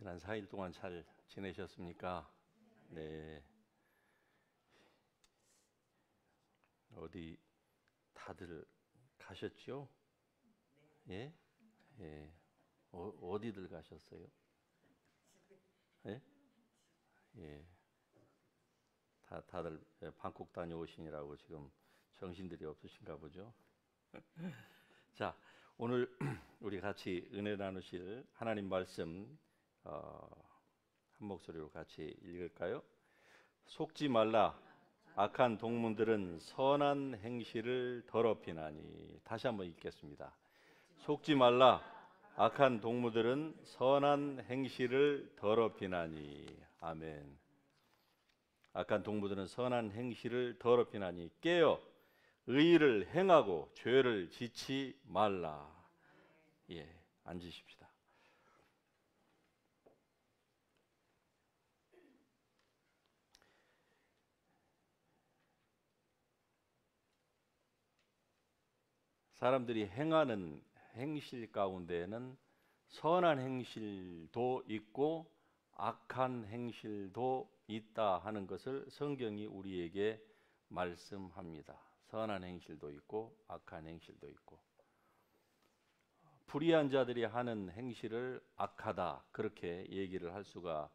지난 4일 동안 잘 지내셨습니까? 네. 어디 다들 가셨죠? 예? 예. 어디들 가셨어요? 예? 예. 다들 방콕 다녀오시느라고 지금 정신들이 없으신가 보죠? 자, 오늘 우리 같이 은혜 나누실 하나님 말씀 한 목소리로 같이 읽을까요? 속지 말라. 악한 동문들은 선한 행실을 더럽히나니. 다시 한번 읽겠습니다. 속지 말라. 악한 동무들은 선한 행실을 더럽히나니. 아멘. 악한 동무들은 선한 행실을 더럽히나니 깨어 의를 행하고 죄를 짓지 말라. 예, 앉으십시다. 사람들이 행하는 행실 가운데에는 선한 행실도 있고 악한 행실도 있다 하는 것을 성경이 우리에게 말씀합니다. 선한 행실도 있고 악한 행실도 있고, 불의한 자들이 하는 행실을 악하다 그렇게 얘기를 할 수가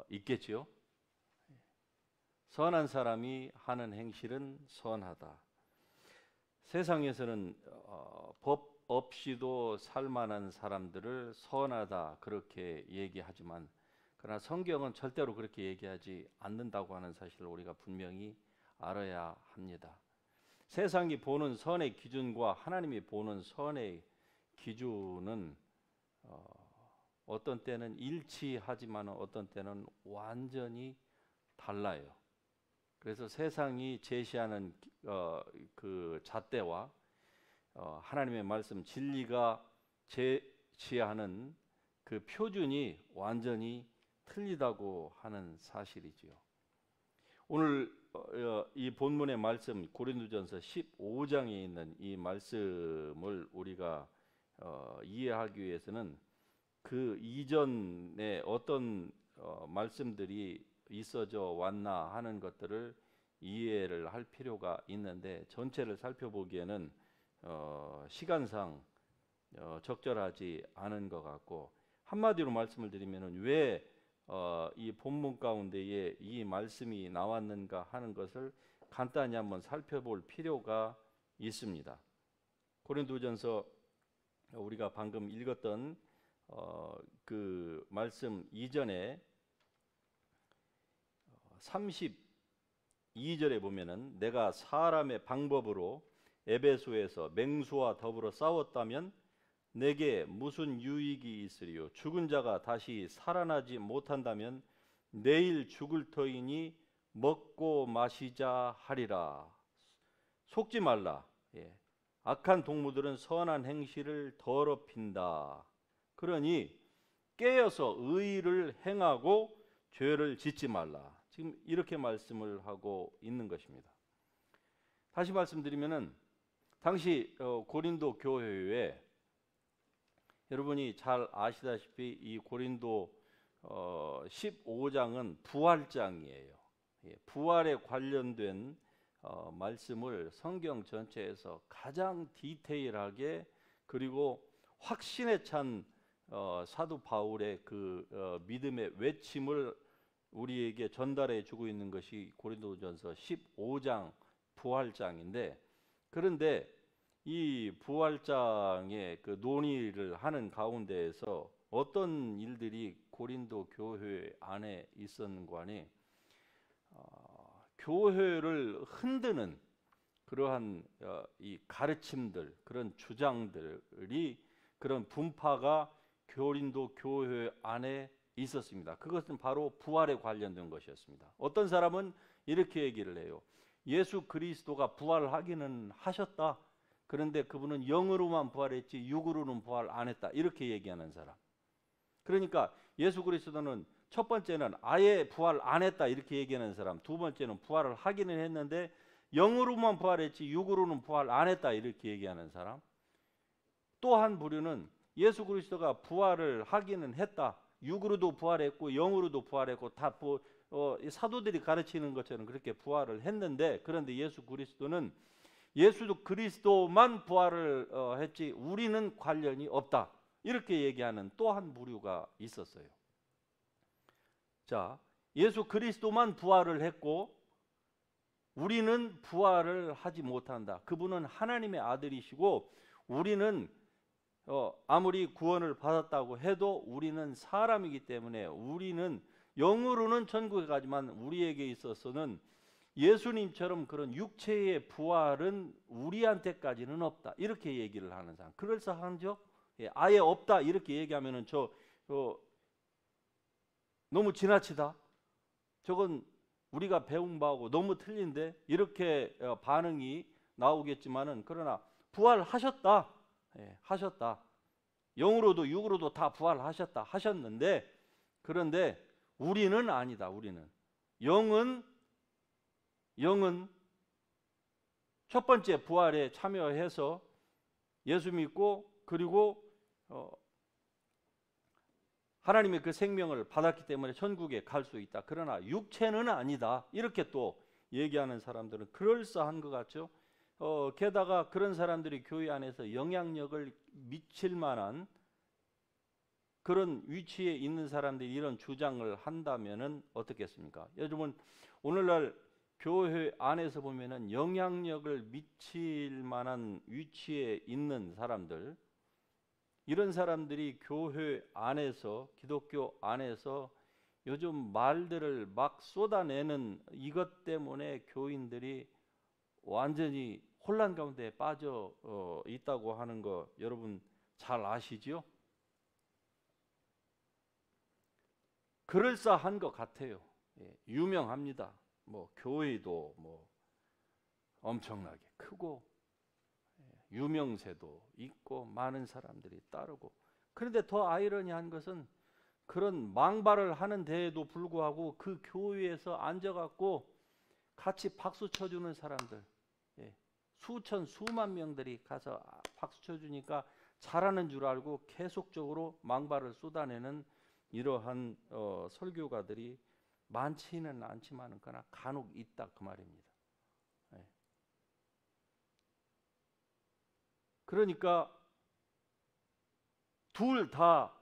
있겠지요. 선한 사람이 하는 행실은 선하다. 세상에서는 법 없이도 살만한 사람들을 선하다 그렇게 얘기하지만, 그러나 성경은 절대로 그렇게 얘기하지 않는다고 하는 사실을 우리가 분명히 알아야 합니다. 세상이 보는 선의 기준과 하나님이 보는 선의 기준은 어떤 때는 일치하지만 어떤 때는 완전히 달라요. 그래서 세상이 제시하는 그 잣대와 하나님의 말씀 진리가 제시하는 그 표준이 완전히 틀리다고 하는 사실이지요. 오늘 이 본문의 말씀 고린도전서 15장에 있는 이 말씀을 우리가 이해하기 위해서는 그 이전에 어떤 말씀들이 있어져 왔나 하는 것들을 이해를 할 필요가 있는데, 전체를 살펴보기에는 시간상 적절하지 않은 것 같고, 한마디로 말씀을 드리면 왜 이 본문 가운데에 이 말씀이 나왔는가 하는 것을 간단히 한번 살펴볼 필요가 있습니다. 고린도전서 우리가 방금 읽었던 그 말씀 이전에 32절에 보면은 내가 사람의 방법으로 에베소에서 맹수와 더불어 싸웠다면 내게 무슨 유익이 있으리요? 죽은 자가 다시 살아나지 못한다면 내일 죽을 터이니 먹고 마시자 하리라. 속지 말라. 예. 악한 동무들은 선한 행실을 더럽힌다. 그러니 깨어서 의를 행하고 죄를 짓지 말라. 지금 이렇게 말씀을 하고 있는 것입니다. 다시 말씀드리면은 당시 고린도 교회에, 여러분이 잘 아시다시피 이 고린도 15장은 부활장이에요. 부활에 관련된 말씀을 성경 전체에서 가장 디테일하게 그리고 확신에 찬 사도 바울의 그 믿음의 외침을 우리에게 전달해 주고 있는 것이 고린도전서 15장 부활장인데, 그런데 이 부활장의 그 논의를 하는 가운데에서 어떤 일들이 고린도 교회 안에 있었는가 하니 교회를 흔드는 그러한 이 가르침들, 그런 주장들이, 그런 분파가 고린도 교회 안에 있었습니다. 그것은 바로 부활에 관련된 것이었습니다. 어떤 사람은 이렇게 얘기를 해요. 예수 그리스도가 부활하기는 하셨다. 그런데 그분은 영으로만 부활했지 육으로는 부활 안 했다. 이렇게 얘기하는 사람. 그러니까 예수 그리스도는 첫 번째는 아예 부활 안 했다 이렇게 얘기하는 사람, 두 번째는 부활을 하기는 했는데 영으로만 부활했지 육으로는 부활 안 했다 이렇게 얘기하는 사람, 또 한 부류는 예수 그리스도가 부활을 하기는 했다. 육으로도 부활했고 영으로도 부활했고 다 사도들이 가르치는 것처럼 그렇게 부활을 했는데, 그런데 예수 그리스도는 예수 그리스도만 부활을 했지 우리는 관련이 없다, 이렇게 얘기하는 또 한 부류가 있었어요. 자, 예수 그리스도만 부활을 했고 우리는 부활을 하지 못한다. 그분은 하나님의 아들이시고 우리는 아무리 구원을 받았다고 해도 우리는 사람이기 때문에 우리는 영으로는 천국에 가지만 우리에게 있어서는 예수님처럼 그런 육체의 부활은 우리한테까지는 없다, 이렇게 얘기를 하는 사람. 그럴싸한죠? 아예 없다 이렇게 얘기하면은 너무 지나치다, 저건 우리가 배운 바하고 너무 틀린데, 이렇게 반응이 나오겠지만은, 그러나 부활하셨다, 하셨다. 영으로도 육으로도 다 부활하셨다, 하셨는데, 그런데 우리는 아니다. 우리는 영은 첫 번째 부활에 참여해서 예수 믿고 그리고 하나님의 그 생명을 받았기 때문에 천국에 갈 수 있다. 그러나 육체는 아니다, 이렇게 또 얘기하는 사람들은 그럴싸한 것 같죠. 게다가 그런 사람들이 교회 안에서 영향력을 미칠 만한 그런 위치에 있는 사람들이 이런 주장을 한다면은 어떻겠습니까? 요즘은 오늘날 교회 안에서 보면은 영향력을 미칠 만한 위치에 있는 사람들, 이런 사람들이 교회 안에서, 기독교 안에서 요즘 말들을 막 쏟아내는 이것 때문에 교인들이 완전히 혼란 가운데 빠져 있다고 하는 거 여러분 잘 아시죠? 그럴싸한 것 같아요. 유명합니다. 뭐 교회도 뭐 엄청나게 크고 유명세도 있고 많은 사람들이 따르고, 그런데 더 아이러니한 것은 그런 망발을 하는 데에도 불구하고 그 교회에서 앉아갖고 같이 박수 쳐주는 사람들, 수천 수만 명들이 가서 박수 쳐주니까 잘하는 줄 알고 계속적으로 망발을 쏟아내는 이러한 설교가들이 많지는 않지만 그러나 간혹 있다, 그 말입니다. 그러니까 둘 다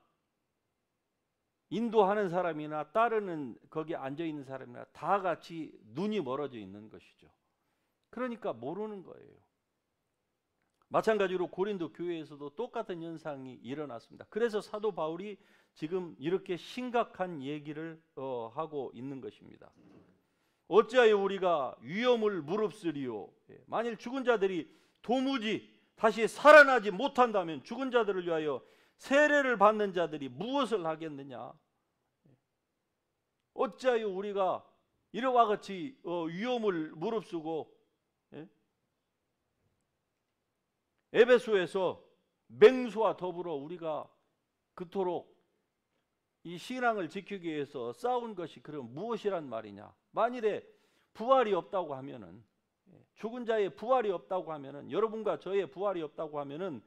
인도하는 사람이나 따르는 거기 앉아 있는 사람이나 다 같이 눈이 멀어져 있는 것이죠. 그러니까 모르는 거예요. 마찬가지로 고린도 교회에서도 똑같은 현상이 일어났습니다. 그래서 사도 바울이 지금 이렇게 심각한 얘기를 하고 있는 것입니다. 어찌하여 우리가 위험을 무릅쓰리요? 만일 죽은 자들이 도무지 다시 살아나지 못한다면 죽은 자들을 위하여 세례를 받는 자들이 무엇을 하겠느냐? 어찌하여 우리가 이와 같이 위험을 무릅쓰고, 에베소에서 맹수와 더불어 우리가 그토록 이 신앙을 지키기 위해서 싸운 것이 그럼 무엇이란 말이냐? 만일에 부활이 없다고 하면은, 죽은 자의 부활이 없다고 하면은, 여러분과 저의 부활이 없다고 하면은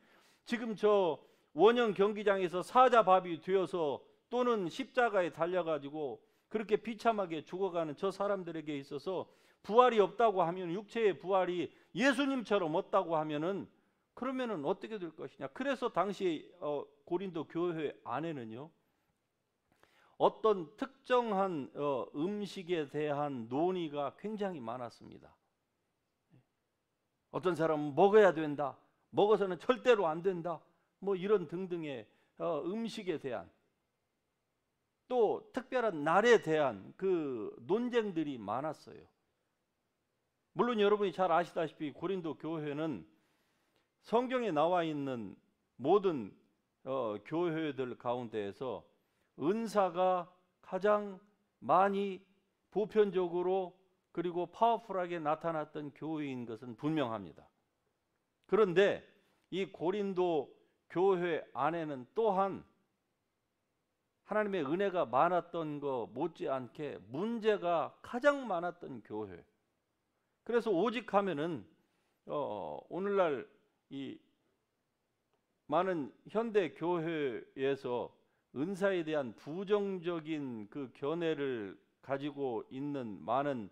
지금 저 원형 경기장에서 사자밥이 되어서 또는 십자가에 달려가지고 그렇게 비참하게 죽어가는 저 사람들에게 있어서 부활이 없다고 하면, 육체의 부활이 예수님처럼 없다고 하면은 그러면은 어떻게 될 것이냐? 그래서 당시 고린도 교회 안에는요, 어떤 특정한 음식에 대한 논의가 굉장히 많았습니다. 어떤 사람은 먹어야 된다, 먹어서는 절대로 안 된다, 뭐 이런 등등의 음식에 대한, 또 특별한 날에 대한 그 논쟁들이 많았어요. 물론 여러분이 잘 아시다시피 고린도 교회는 성경에 나와 있는 모든 교회들 가운데에서 은사가 가장 많이 보편적으로 그리고 파워풀하게 나타났던 교회인 것은 분명합니다. 그런데 이 고린도 교회 안에는 또한 하나님의 은혜가 많았던 것 못지않게 문제가 가장 많았던 교회. 그래서 오직 하면은 오늘날 이 많은 현대 교회에서 은사에 대한 부정적인 그 견해를 가지고 있는 많은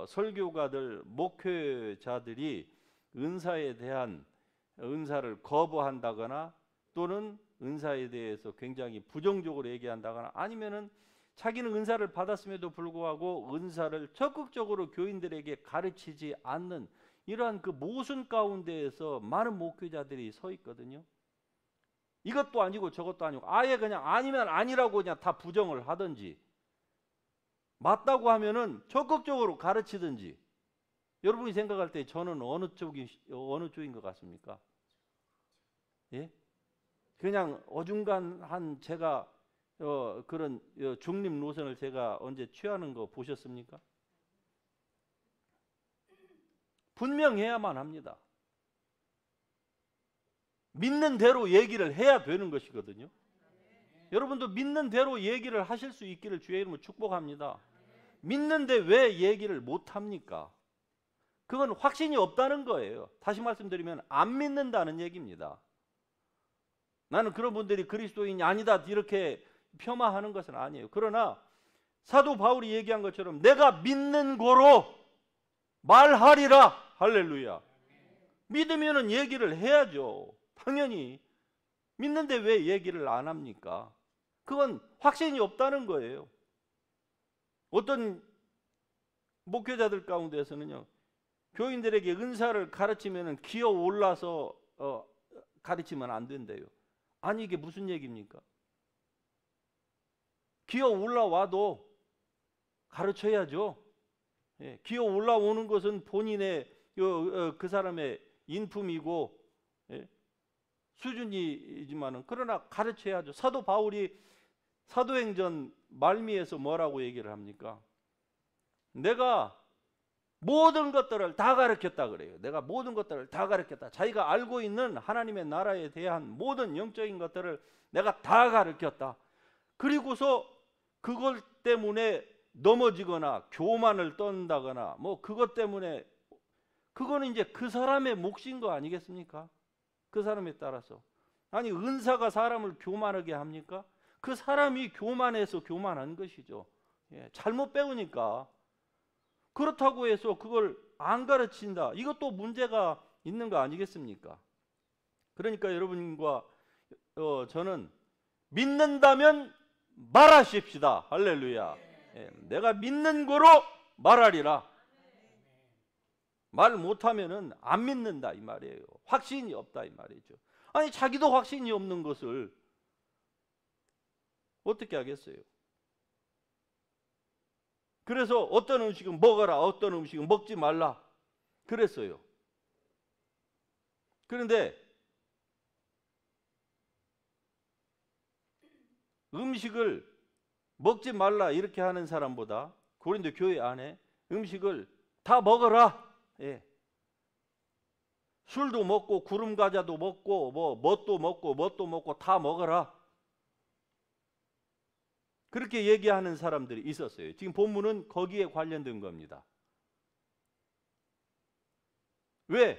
설교가들, 목회자들이 은사에 대한 은사를 거부한다거나 또는 은사에 대해서 굉장히 부정적으로 얘기한다거나 아니면은 자기는 은사를 받았음에도 불구하고 은사를 적극적으로 교인들에게 가르치지 않는 이러한 그 모순 가운데에서 많은 목회자들이 서 있거든요. 이것도 아니고 저것도 아니고 아예 그냥 아니면 아니라고 그냥 다 부정을 하든지 맞다고 하면은 적극적으로 가르치든지. 여러분이 생각할 때 저는 어느 쪽인 것 같습니까? 예? 그냥 어중간한 제가 그런 중립 노선을 제가 언제 취하는 거 보셨습니까? 분명해야만 합니다. 믿는 대로 얘기를 해야 되는 것이거든요. 여러분도 믿는 대로 얘기를 하실 수 있기를 주의 이름으로 축복합니다. 믿는데 왜 얘기를 못합니까? 그건 확신이 없다는 거예요. 다시 말씀드리면 안 믿는다는 얘기입니다. 나는 그런 분들이 그리스도인이 아니다 이렇게 폄하하는 것은 아니에요. 그러나 사도 바울이 얘기한 것처럼 내가 믿는 고로 말하리라. 할렐루야. 믿으면은 얘기를 해야죠. 당연히. 믿는데 왜 얘기를 안 합니까? 그건 확신이 없다는 거예요. 어떤 목회자들 가운데서는요, 교인들에게 은사를 가르치면은 기어 올라서 가르치면 안 된대요. 아니 이게 무슨 얘기입니까? 기어 올라와도 가르쳐야죠. 예, 기어 올라오는 것은 본인의 그 사람의 인품이고 예, 수준이지만은 그러나 가르쳐야죠. 사도 바울이 사도행전 말미에서 뭐라고 얘기를 합니까? 내가 모든 것들을 다 가르쳤다 그래요. 내가 모든 것들을 다 가르쳤다. 자기가 알고 있는 하나님의 나라에 대한 모든 영적인 것들을 내가 다 가르쳤다. 그리고서 그것 때문에 넘어지거나 교만을 떤다거나 뭐 그것 때문에 그거는 이제 그 사람의 몫인 거 아니겠습니까? 그 사람에 따라서. 아니 은사가 사람을 교만하게 합니까? 그 사람이 교만해서 교만한 것이죠. 예, 잘못 배우니까. 그렇다고 해서 그걸 안 가르친다. 이것도 문제가 있는 거 아니겠습니까? 그러니까 여러분과 저는 믿는다면 말하십시다. 할렐루야. 예, 내가 믿는 거로 말하리라. 말 못하면은 안 믿는다 이 말이에요. 확신이 없다 이 말이죠. 아니 자기도 확신이 없는 것을 어떻게 하겠어요? 그래서 어떤 음식은 먹어라, 어떤 음식은 먹지 말라 그랬어요. 그런데 음식을 먹지 말라 이렇게 하는 사람보다 고린도 교회 안에 음식을 다 먹어라. 예. 술도 먹고 구름 과자도 먹고 뭐 뭣도 먹고 다 먹어라. 그렇게 얘기하는 사람들이 있었어요. 지금 본문은 거기에 관련된 겁니다. 왜?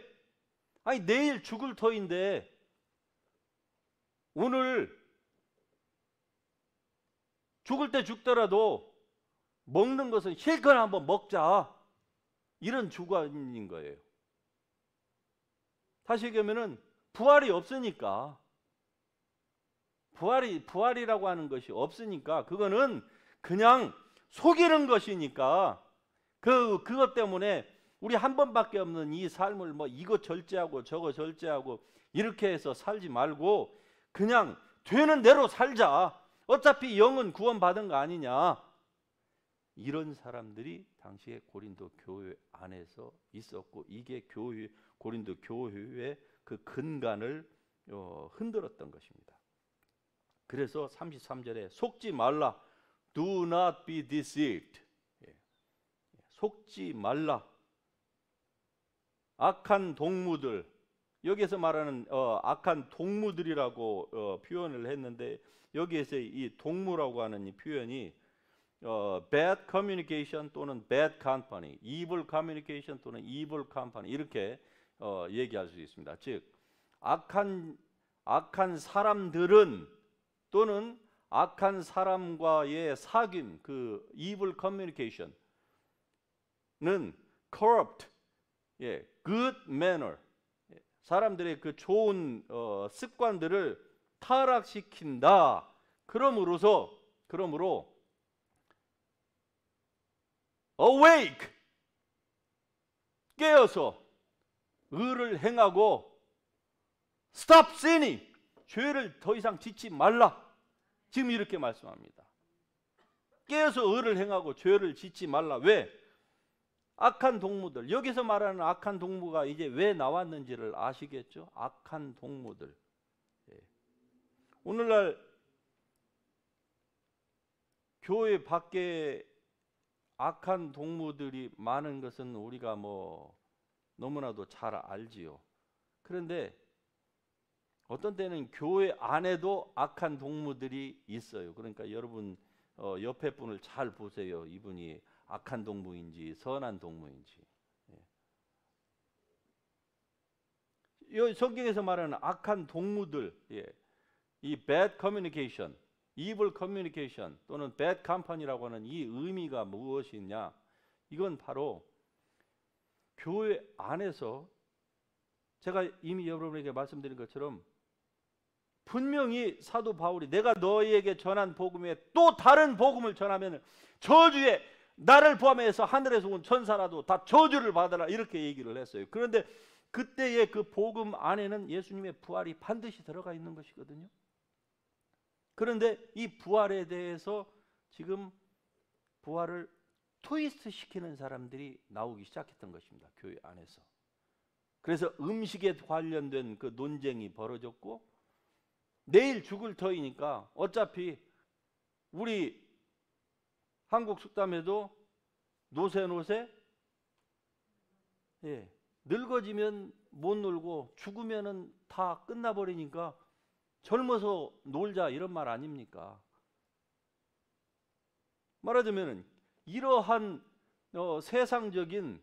아니 내일 죽을 터인데 오늘 죽을 때 죽더라도 먹는 것은 실컷 한번 먹자. 이런 주관인 거예요. 다시 얘기하면은 부활이 없으니까 부활이라고 하는 것이 없으니까 그거는 그냥 속이는 것이니까 그것 때문에 우리 한 번밖에 없는 이 삶을 뭐 이거 절제하고 저거 절제하고 이렇게 해서 살지 말고 그냥 되는 대로 살자. 어차피 영은 구원받은 거 아니냐. 이런 사람들이 당시에 고린도 교회 안에서 있었고 이게 고린도 교회의 그 근간을 흔들었던 것입니다. 그래서 33절에 속지 말라. Do not be deceived. 속지 말라. 악한 동무들. 여기에서 말하는 악한 동무들이라고 표현을 했는데 여기에서 이 동무라고 하는 이 표현이 bad communication 또는 bad company, evil communication 또는 evil company 이렇게 얘기할 수 있습니다. 즉 악한 사람들은 또는 악한 사람과의 사귐, 그 evil communication는 corrupt, good manner, 사람들의 그 좋은 습관들을 타락시킨다. 그러므로 awake, 깨어서 의를 행하고 stop sinning, 죄를 더 이상 짓지 말라. 지금 이렇게 말씀합니다. 깨어서 의를 행하고 죄를 짓지 말라. 왜? 악한 동무들, 여기서 말하는 악한 동무가 이제 왜 나왔는지를 아시겠죠? 악한 동무들. 오늘날 교회 밖에 악한 동무들이 많은 것은 우리가 너무나도 잘 알지요. 그런데 어떤 때는 교회 안에도 악한 동무들이 있어요. 그러니까 여러분 옆에 분을 잘 보세요. 이분이 악한 동무인지 선한 동무인지. 이 성경에서 말하는 악한 동무들, 이 bad communication, evil communication 또는 bad company라고 하는 이 의미가 무엇이냐? 이건 바로 교회 안에서 제가 이미 여러분에게 말씀드린 것처럼 분명히 사도 바울이 내가 너희에게 전한 복음에 또 다른 복음을 전하면 저주에 나를 포함해서 하늘에서 온 천사라도 다 저주를 받아라 이렇게 얘기를 했어요. 그런데 그때의 그 복음 안에는 예수님의 부활이 반드시 들어가 있는 것이거든요. 그런데 이 부활에 대해서 지금 부활을 트위스트 시키는 사람들이 나오기 시작했던 것입니다. 교회 안에서. 그래서 음식에 관련된 그 논쟁이 벌어졌고 내일 죽을 터이니까 어차피 우리 한국 속담에도 노세 늙어지면 못 놀고 죽으면은 다 끝나버리니까 젊어서 놀자 이런 말 아닙니까? 말하자면 이러한 세상적인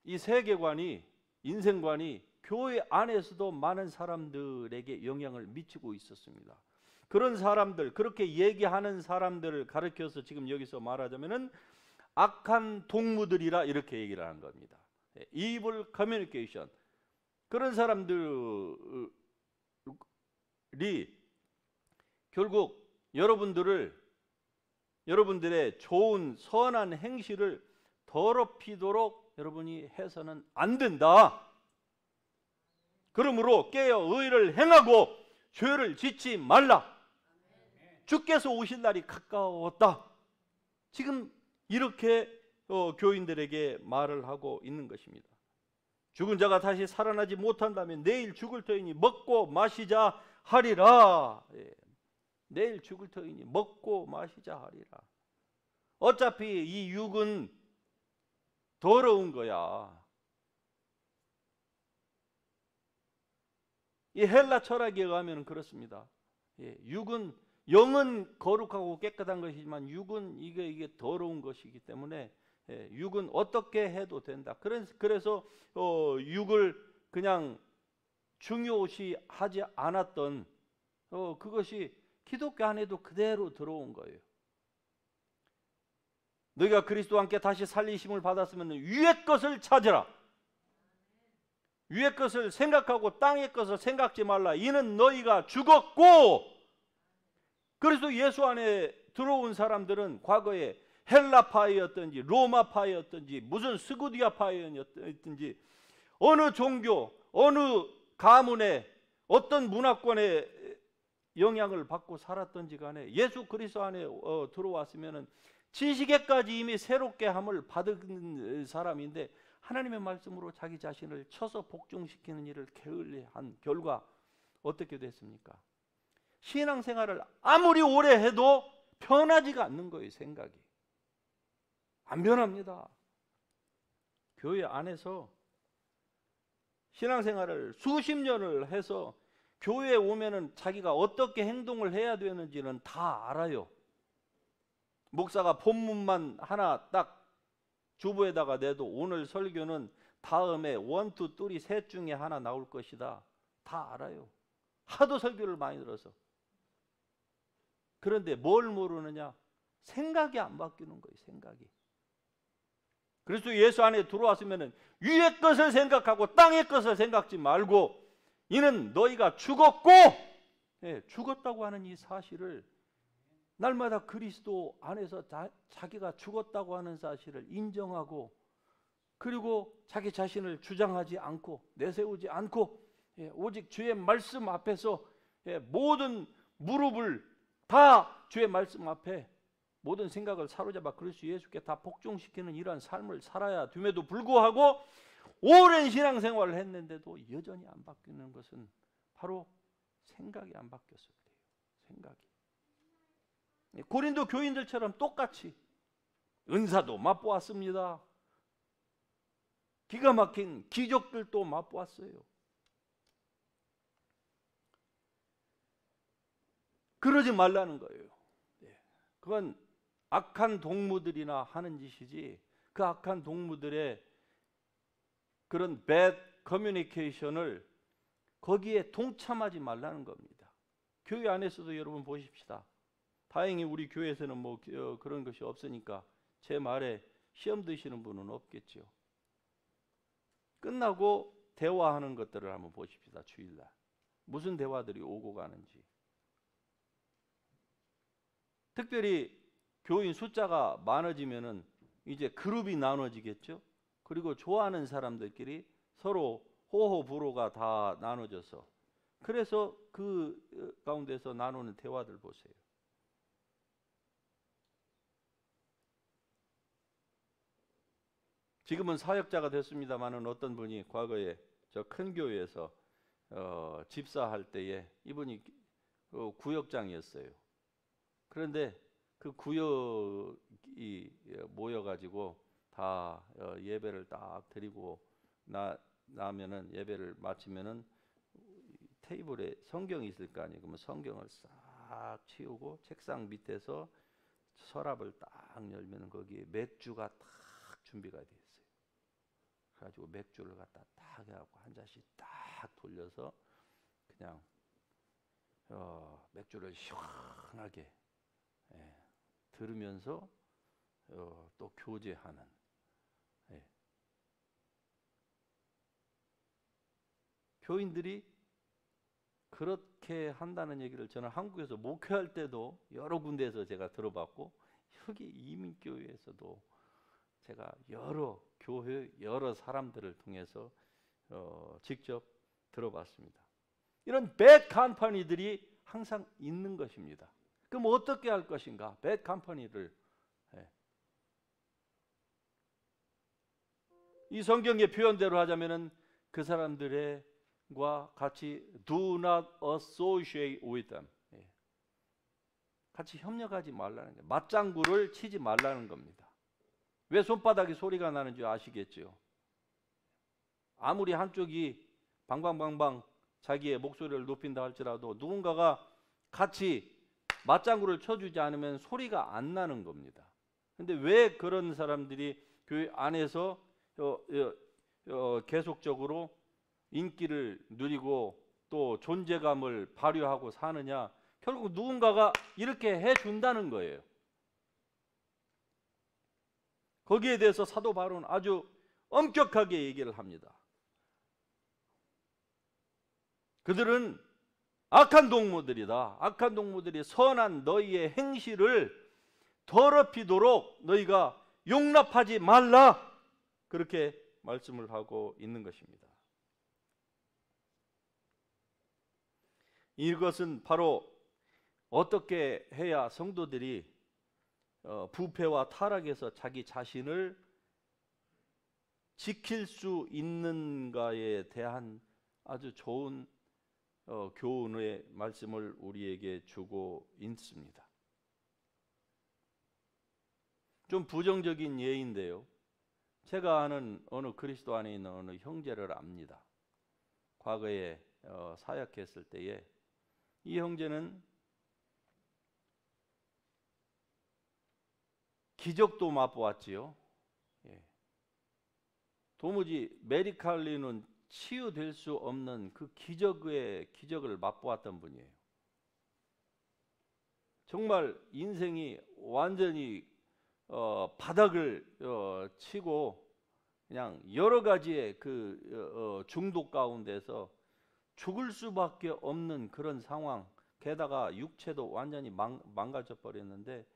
이 세계관이 인생관이 교회 안에서도 많은 사람들에게 영향을 미치고 있었습니다. 그런 사람들, 그렇게 얘기하는 사람들을 가르쳐서 지금 여기서 말하자면은 악한 동무들이라 이렇게 얘기를 하는 겁니다. evil communication. 그런 사람들이 결국 여러분들의 좋은 선한 행실을 더럽히도록 여러분이 해서는 안 된다. 그러므로 깨어 의를 행하고 죄를 짓지 말라. 주께서 오실 날이 가까웠다. 지금 이렇게 교인들에게 말을 하고 있는 것입니다. 죽은 자가 다시 살아나지 못한다면 내일 죽을 터이니 먹고 마시자 하리라. 내일 죽을 터이니 먹고 마시자 하리라. 어차피 이 육은 더러운 거야. 이 헬라 철학에 의하면 그렇습니다. 영은 거룩하고 깨끗한 것이지만 육은 이게 더러운 것이기 때문에 육은 어떻게 해도 된다. 그래서 육을 그냥 중요시하지 않았던 그것이 기독교 안에도 그대로 들어온 거예요. 너희가 그리스도와 함께 다시 살리심을 받았으면 위의 것을 찾으라. 위의 것을 생각하고 땅의 것을 생각지 말라. 이는 너희가 죽었고. 그래서 예수 안에 들어온 사람들은 과거에 헬라파이였든지 로마파이였든지 무슨 스구디아파이였든지 어느 종교, 어느 가문의 어떤 문화권의 영향을 받고 살았던지 간에 예수 그리스도 안에 들어왔으면 지식에까지 이미 새롭게 함을 받은 사람인데 하나님의 말씀으로 자기 자신을 쳐서 복종시키는 일을 게을리한 결과 어떻게 됐습니까? 신앙생활을 아무리 오래 해도 변하지가 않는 거예요. 생각이 안 변합니다. 교회 안에서 신앙생활을 수십 년을 해서 교회에 오면은 자기가 어떻게 행동을 해야 되는지는 다 알아요. 목사가 본문만 하나 딱 주보에다가 내도 오늘 설교는 다음에 1, 2, 3 셋 중에 하나 나올 것이다. 다 알아요. 하도 설교를 많이 들어서. 그런데 뭘 모르느냐? 생각이 안 바뀌는 거예요. 생각이. 그리스도 예수 안에 들어왔으면 위의 것을 생각하고 땅의 것을 생각지 말고, 이는 너희가 죽었고, 죽었다고 하는 이 사실을, 날마다 그리스도 안에서 자기가 죽었다고 하는 사실을 인정하고, 그리고 자기 자신을 주장하지 않고 내세우지 않고, 오직 주의 말씀 앞에서 모든 무릎을 다 주의 말씀 앞에 모든 생각을 사로잡아 그리스도 예수께 다 복종시키는 이러한 삶을 살아야 됨에도 불구하고 오랜 신앙생활을 했는데도 여전히 안 바뀌는 것은 바로 생각이 안 바뀌어서 그래요. 생각이. 고린도 교인들처럼 똑같이 은사도 맛보았습니다. 기가 막힌 기적들도 맛보았어요. 그러지 말라는 거예요. 그건 악한 동무들이나 하는 짓이지, 그 악한 동무들의 그런 bad communication을 거기에 동참하지 말라는 겁니다. 교회 안에서도 여러분 보십시다. 다행히 우리 교회에서는 뭐 그런 것이 없으니까 제 말에 시험 드시는 분은 없겠죠. 끝나고 대화하는 것들을 한번 보십시다. 주일날 무슨 대화들이 오고 가는지. 특별히 교인 숫자가 많아지면은 이제 그룹이 나눠지겠죠. 그리고 좋아하는 사람들끼리 서로 호호 불호가 다 나눠져서, 그래서 그 가운데서 나누는 대화들 보세요. 지금은 사역자가 됐습니다만은 어떤 분이 과거에 저 큰 교회에서 집사할 때에 이분이 구역장이었어요. 그런데 그 구역이 모여가지고 다 예배를 딱 드리고 나면은, 예배를 마치면은 테이블에 성경이 있을 거 아니에요. 그러면 성경을 싹 치우고 책상 밑에서 서랍을 딱 열면 거기에 맥주가 딱 준비가 돼 있어요. 그래가지고 맥주를 갖다 딱 해갖고 한 잔씩 딱 돌려서 그냥 맥주를 시원하게 들으면서 또 교제하는. 교인들이 그렇게 한다는 얘기를 저는 한국에서 목회할 때도 여러 군데에서 제가 들어봤고, 여기 이민교회에서도 제가 여러 교회 여러 사람들을 통해서 직접 들어봤습니다. 이런 bad company들이 항상 있는 것입니다. 그럼 어떻게 할 것인가? bad company를, 이 성경의 표현대로 하자면은 그 사람들과 같이 do not associate with them, 같이 협력하지 말라는 거예요. 맞장구를 치지 말라는 겁니다. 왜 손바닥이 소리가 나는지 아시겠죠? 아무리 한쪽이 방방방방 자기의 목소리를 높인다 할지라도 누군가가 같이 맞장구를 쳐주지 않으면 소리가 안 나는 겁니다. 근데 왜 그런 사람들이 교회 안에서 계속적으로 인기를 누리고 또 존재감을 발휘하고 사느냐? 결국 누군가가 이렇게 해준다는 거예요. 거기에 대해서 사도 바울은 아주 엄격하게 얘기를 합니다. 그들은 악한 동무들이다. 악한 동무들이 선한 너희의 행실을 더럽히도록 너희가 용납하지 말라. 그렇게 말씀을 하고 있는 것입니다. 이것은 바로 어떻게 해야 성도들이 부패와 타락에서 자기 자신을 지킬 수 있는가에 대한 아주 좋은 교훈의 말씀을 우리에게 주고 있습니다. 좀 부정적인 예인데요. 제가 아는 어느 그리스도 안에 있는 어느 형제를 압니다. 과거에 사역했을 때에 이 형제는 기적도 맛보았지요. 도무지 메디칼리는 치유될 수 없는 그 기적을 맛보았던 분이에요. 정말 인생이 완전히 바닥을 치고 그냥 여러 가지의 그 중독 가운데서 죽을 수밖에 없는 그런 상황, 게다가 육체도 완전히 망가져 버렸는데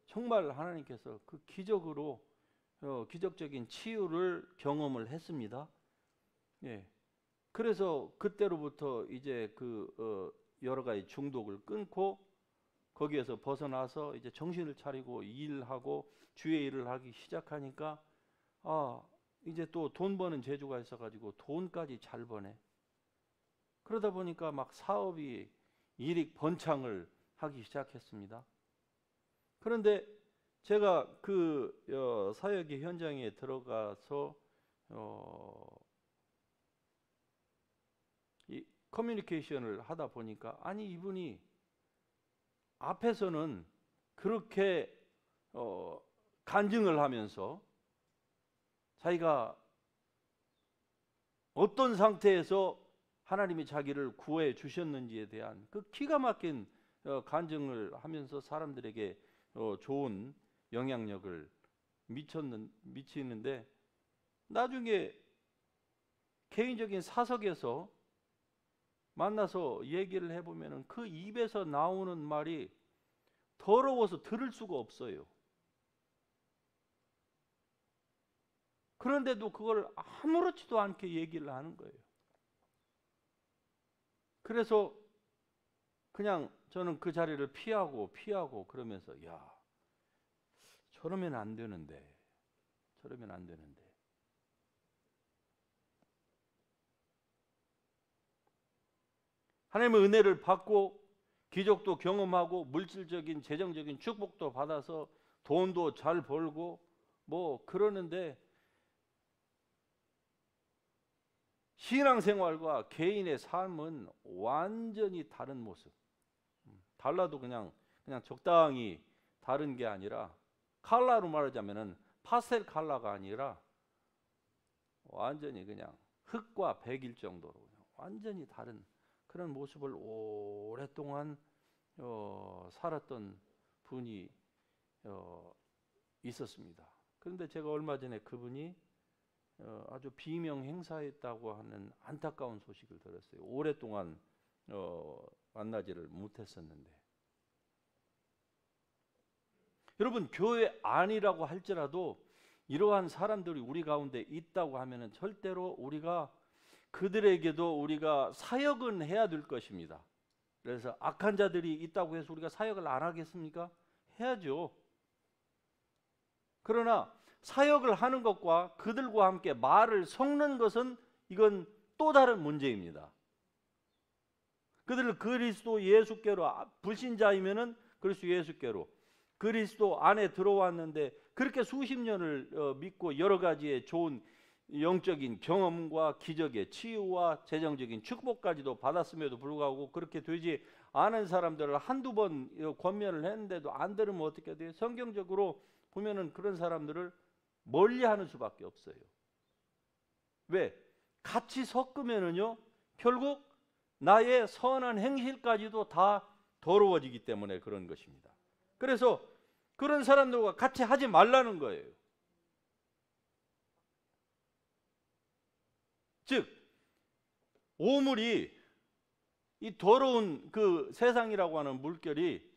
정말 하나님께서 그 기적으로 기적적인 치유를 경험을 했습니다. 예. 그래서 그때로부터 이제 여러 가지 중독을 끊고 거기에서 벗어나서 이제 정신을 차리고 일하고 주의 일을 하기 시작하니까 이제 또 돈 버는 재주가 있어가지고 돈까지 잘 버네. 그러다 보니까 막 사업이 일익 번창을 하기 시작했습니다. 그런데 제가 사역의 현장에 들어가서 이 커뮤니케이션을 하다 보니까 아니 이분이 앞에서는 그렇게 간증을 하면서 자기가 어떤 상태에서 하나님이 자기를 구해 주셨는지에 대한 그 기가 막힌 간증을 하면서 사람들에게 좋은 영향력을 미치는데 나중에 개인적인 사석에서 만나서 얘기를 해보면 그 입에서 나오는 말이 더러워서 들을 수가 없어요. 그런데도 그걸 아무렇지도 않게 얘기를 하는 거예요. 그래서 그냥 저는 그 자리를 피하고 그러면서 야, 저러면 안 되는데. 하나님의 은혜를 받고 기적도 경험하고 물질적인 재정적인 축복도 받아서 돈도 잘 벌고 뭐 그러는데 신앙생활과 개인의 삶은 완전히 다른 모습. 달라도 그냥 적당히 다른 게 아니라 컬러로 말하자면은 파스텔 컬러가 아니라 완전히 그냥 흑과 백일 정도로 완전히 다른 그런 모습을 오랫동안 살았던 분이 있었습니다. 그런데 제가 얼마 전에 그분이 아주 비명 행사했다고 하는 안타까운 소식을 들었어요. 오랫동안 만나지를 못했었는데 여러분 교회 안이라고 할지라도 이러한 사람들이 우리 가운데 있다고 하면은 절대로 우리가 그들에게도 우리가 사역은 해야 될 것입니다. 그래서 악한 자들이 있다고 해서 우리가 사역을 안 하겠습니까? 해야죠. 그러나 사역을 하는 것과 그들과 함께 말을 섞는 것은 이건 또 다른 문제입니다. 그들을 그리스도 예수께로 불신자이면은 그리스도 예수께로 그리스도 안에 들어왔는데 그렇게 수십 년을 믿고 여러 가지의 좋은 영적인 경험과 기적의 치유와 재정적인 축복까지도 받았음에도 불구하고 그렇게 되지 않은 사람들을 한두 번 권면을 했는데도 안 들으면 어떻게 돼요? 성경적으로 보면은 그런 사람들을 멀리하는 수밖에 없어요. 왜? 같이 섞으면은요 결국 나의 선한 행실까지도 다 더러워지기 때문에 그런 것입니다. 그래서 그런 사람들과 같이 하지 말라는 거예요. 즉 오물이 이 더러운 그 세상이라고 하는 물결이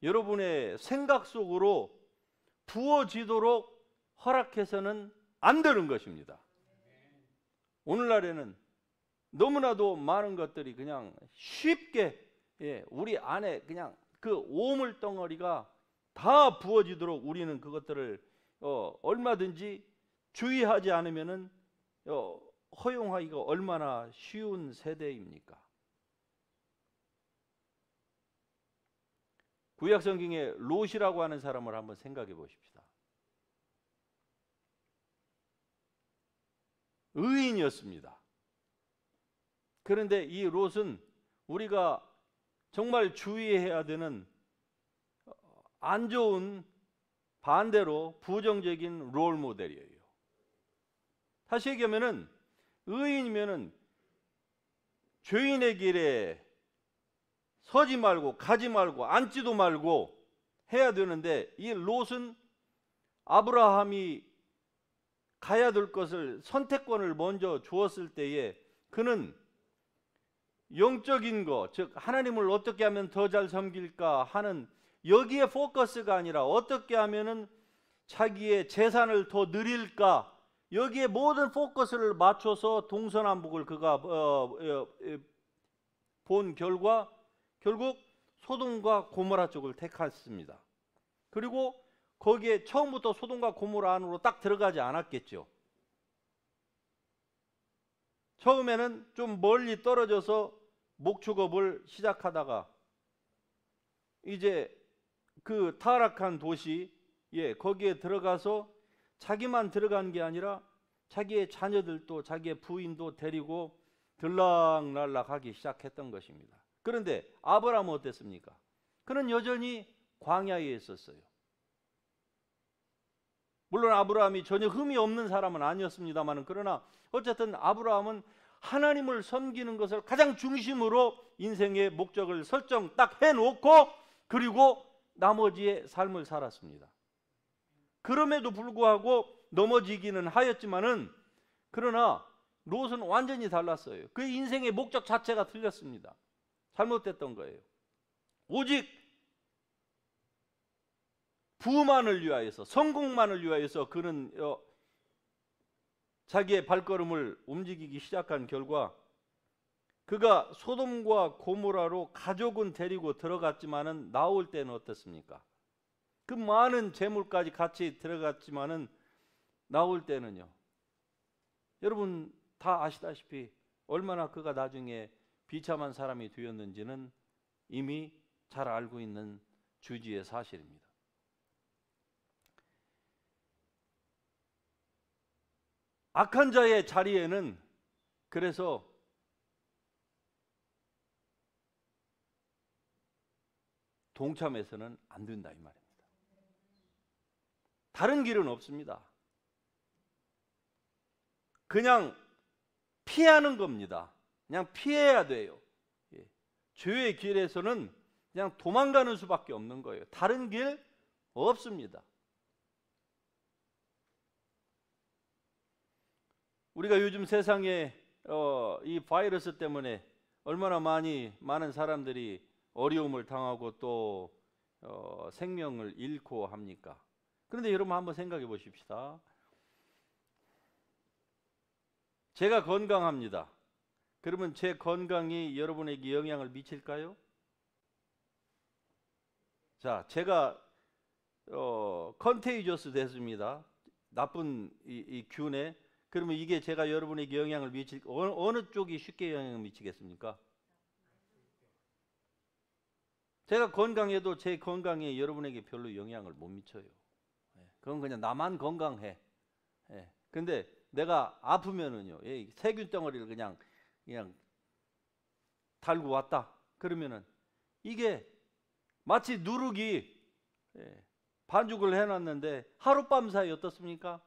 여러분의 생각 속으로 부어지도록 허락해서는 안 되는 것입니다. 오늘날에는 너무나도 많은 것들이 그냥 쉽게 우리 안에 그냥 그 오물 덩어리가 다 부어지도록 우리는 그것들을 얼마든지 주의하지 않으면은 허용하기가 얼마나 쉬운 세대입니까? 구약 성경에 롯이라고 하는 사람을 한번 생각해 보십시다. 의인이었습니다. 그런데 이 롯은 우리가 정말 주의해야 되는 안 좋은 반대로 부정적인 롤 모델이에요. 다시 얘기하면은 의인이면은 죄인의 길에 서지 말고 가지 말고 앉지도 말고 해야 되는데, 이 롯은 아브라함이 가야 될 것을 선택권을 먼저 주었을 때에 그는 영적인 것, 즉 하나님을 어떻게 하면 더 잘 섬길까 하는 여기에 포커스가 아니라 어떻게 하면은 자기의 재산을 더 늘릴까, 여기에 모든 포커스를 맞춰서 동서남북을 그가 본 결과 결국 소돔과 고모라 쪽을 택했습니다. 그리고 거기에 처음부터 소돔과 고모라 안으로 딱 들어가지 않았겠죠. 처음에는 좀 멀리 떨어져서 목축업을 시작하다가 이제 그 타락한 도시, 거기에 들어가서 자기만 들어간 게 아니라 자기의 자녀들도, 자기의 부인도 데리고 들락날락 하기 시작했던 것입니다. 그런데 아브라함은 어땠습니까? 그는 여전히 광야에 있었어요. 물론 아브라함이 전혀 흠이 없는 사람은 아니었습니다만, 그러나 어쨌든 아브라함은 하나님을 섬기는 것을 가장 중심으로 인생의 목적을 설정 딱 해놓고 그리고 나머지의 삶을 살았습니다. 그럼에도 불구하고 넘어지기는 하였지만은, 그러나 롯은 완전히 달랐어요. 그의 인생의 목적 자체가 틀렸습니다. 잘못됐던 거예요. 오직 부만을 위하여서, 성공만을 위하여서 그는 자기의 발걸음을 움직이기 시작한 결과 그가 소돔과 고모라로 가족은 데리고 들어갔지만은 나올 때는 어떻습니까? 그 많은 재물까지 같이 들어갔지만은 나올 때는요, 여러분 다 아시다시피 얼마나 그가 나중에 비참한 사람이 되었는지는 이미 잘 알고 있는 주지의 사실입니다. 악한 자의 자리에는 그래서 동참해서는 안 된다 이 말입니다. 다른 길은 없습니다. 그냥 피하는 겁니다. 그냥 피해야 돼요. 죄의 길에서는 그냥 도망가는 수밖에 없는 거예요. 다른 길 없습니다. 우리가 요즘 세상에 이 바이러스 때문에 얼마나 많은 사람들이 어려움을 당하고 또 생명을 잃고 합니까? 그런데 여러분 한번 생각해 보십시다. 제가 건강합니다. 그러면 제 건강이 여러분에게 영향을 미칠까요? 자, 제가 컨테이저스 됐습니다. 나쁜 이 균에. 그러면 이게 제가 여러분에게 영향을 미칠, 어느 쪽이 쉽게 영향을 미치겠습니까? 제가 건강해도 제 건강에 여러분에게 별로 영향을 못 미쳐요. 그건 그냥 나만 건강해. 근데 내가 아프면은요, 세균 덩어리를 그냥 달고 왔다. 그러면은 이게 마치 누룩이 반죽을 해놨는데 하룻밤 사이 어떻습니까?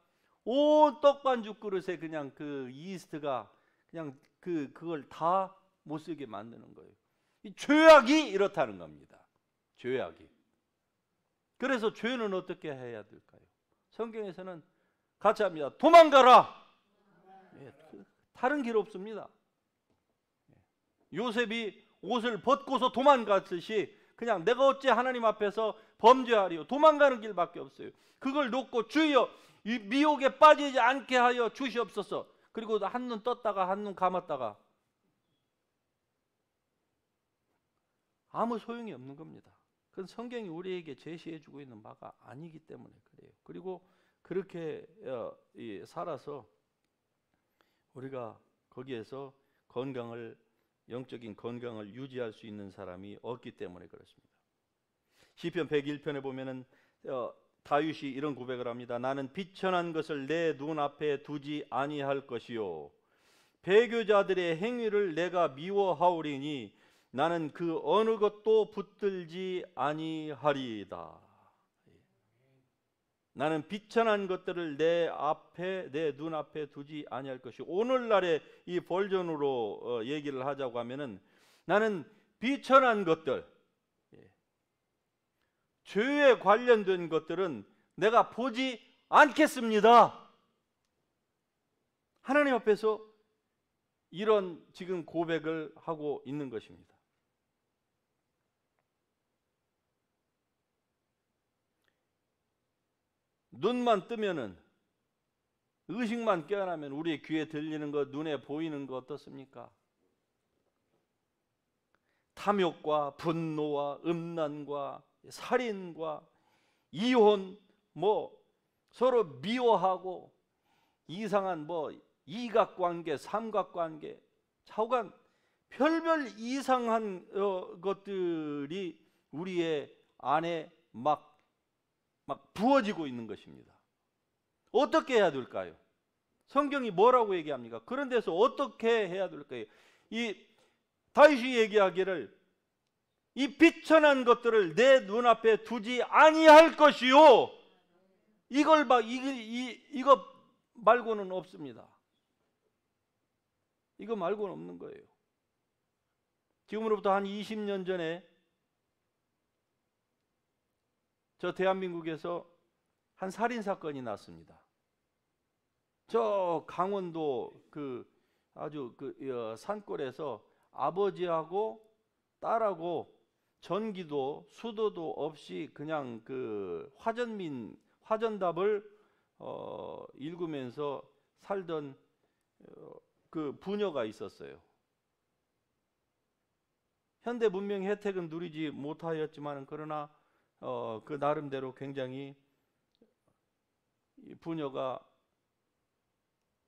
온 떡반죽 그릇에 그냥 그 이스트가 그냥 그걸 다 못 쓰게 만드는 거예요. 이 죄악이 이렇다는 겁니다. 죄악이. 그래서 죄는 어떻게 해야 될까요? 성경에서는 같이 합니다. 도망가라. 다른 길 없습니다. 요셉이 옷을 벗고서 도망갔듯이 그냥 내가 어찌 하나님 앞에서 범죄하리요. 도망가는 길밖에 없어요. 그걸 놓고 주여 이 미혹에 빠지지 않게 하여 주시옵소서. 그리고 한눈 떴다가 한눈 감았다가 아무 소용이 없는 겁니다. 그건 성경이 우리에게 제시해주고 있는 바가 아니기 때문에 그래요. 그리고 그렇게 살아서 우리가 거기에서 영적인 건강을 유지할 수 있는 사람이 없기 때문에 그렇습니다. 시편 101편에 보면은 다윗이 이런 고백을 합니다. 나는 비천한 것을 내 눈앞에 두지 아니할 것이요 배교자들의 행위를 내가 미워하오리니 나는 그 어느 것도 붙들지 아니하리이다. 나는 비천한 것들을 내 눈앞에 두지 아니할 것이요. 오늘날의 이 버전으로 얘기를 하자고 하면은 나는 비천한 것들, 죄에 관련된 것들은 내가 보지 않겠습니다. 하나님 앞에서 이런 지금 고백을 하고 있는 것입니다. 눈만 뜨면은, 의식만 깨어나면 우리의 귀에 들리는 것, 눈에 보이는 것 어떻습니까? 탐욕과 분노와 음란과 살인과 이혼, 서로 미워하고 이상한 이각관계, 삼각관계, 좌우간 별별 이상한 것들이 우리의 안에 막 부어지고 있는 것입니다. 어떻게 해야 될까요? 성경이 뭐라고 얘기합니까? 그런 데서 어떻게 해야 될까요? 이 다윗이 얘기하기를 이 비천한 것들을 내 눈앞에 두지 아니할 것이요. 이거 말고는 없습니다. 이거 말고는 없는 거예요. 지금으로부터 한 20년 전에 저 대한민국에서 한 살인 사건이 났습니다. 저 강원도 아주 산골에서 아버지하고 딸하고 전기도 수도도 없이 그냥 화전답을 읽으면서 살던 그 부녀가 있었어요. 현대 문명의 혜택은 누리지 못하였지만 그러나 그 나름대로 굉장히 이 부녀가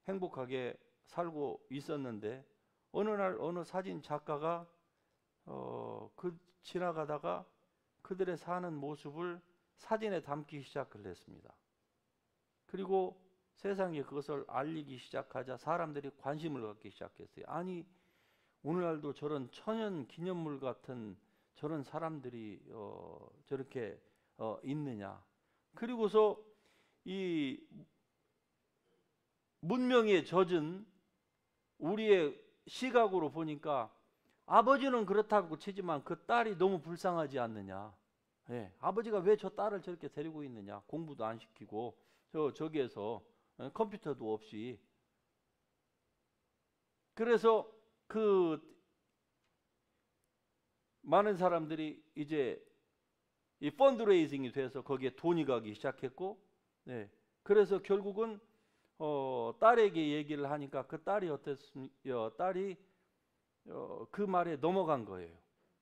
행복하게 살고 있었는데 어느 날 어느 사진 작가가 지나가다가 그들의 사는 모습을 사진에 담기 시작을 했습니다. 그리고 세상에 그것을 알리기 시작하자 사람들이 관심을 갖기 시작했어요. 아니, 오늘날도 저런 천연 기념물 같은 저런 사람들이 저렇게 있느냐. 그리고서 이 문명에 젖은 우리의 시각으로 보니까 아버지는 그렇다고 치지만 그 딸이 너무 불쌍하지 않느냐. 아버지가 왜 저 딸을 저렇게 데리고 있느냐. 공부도 안 시키고 저기에서 컴퓨터도 없이. 그래서 많은 사람들이 이제 이 펀드레이징이 돼서 거기에 돈이 가기 시작했고, 그래서 결국은 딸에게 얘기를 하니까 그 딸이 딸이 그 말에 넘어간 거예요.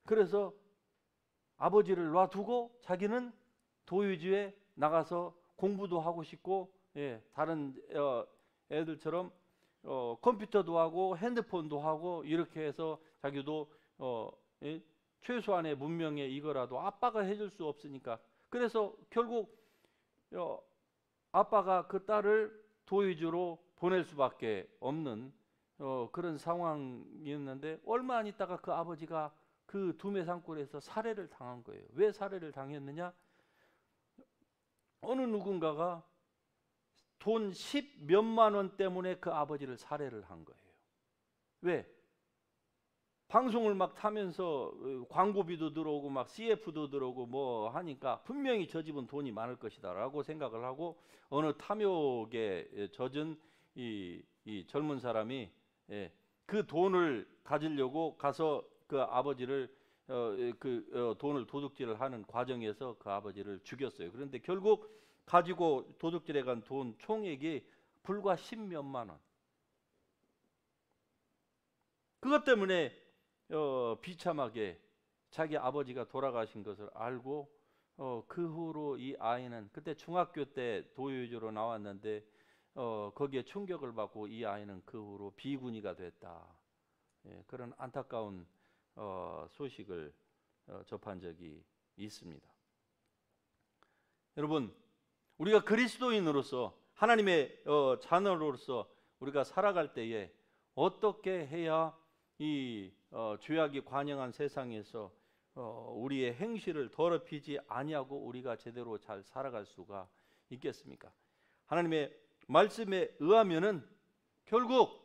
그래서 아버지를 놔두고 자기는 도유지에 나가서 공부도 하고 싶고, 다른 애들처럼 컴퓨터도 하고 핸드폰도 하고 이렇게 해서 자기도 최소한의 문명에 이거라도 아빠가 해줄 수 없으니까. 그래서 결국 아빠가 그 딸을 도유지로 보낼 수밖에 없는 그런 상황이었는데, 얼마 안 있다가 그 아버지가 그 두메산골에서 살해를 당한 거예요. 왜 살해를 당했느냐? 어느 누군가가 돈 10몇만 원 때문에 그 아버지를 살해를 한 거예요. 왜? 방송을 막 타면서 광고비도 들어오고 막 CF도 들어오고 하니까 분명히 저 집은 돈이 많을 것이다 라고 생각을 하고, 어느 탐욕에 젖은 이 젊은 사람이 그 돈을 가지려고 가서 그 아버지를 돈을 도둑질을 하는 과정에서 그 아버지를 죽였어요. 그런데 결국 가지고 도둑질해 간 돈 총액이 불과 10몇만 원. 그것 때문에 비참하게 자기 아버지가 돌아가신 것을 알고 그 후로 이 아이는 그때 중학교 때 도유지로 나왔는데 거기에 충격을 받고 이 아이는 그 후로 비구니가 됐다. 그런 안타까운 소식을 접한 적이 있습니다. 여러분, 우리가 그리스도인으로서 하나님의 자녀로서 우리가 살아갈 때에 어떻게 해야 이 죄악이 관영한 세상에서 우리의 행실을 더럽히지 아니하고 우리가 제대로 잘 살아갈 수가 있겠습니까? 하나님의 말씀에 의하면은 결국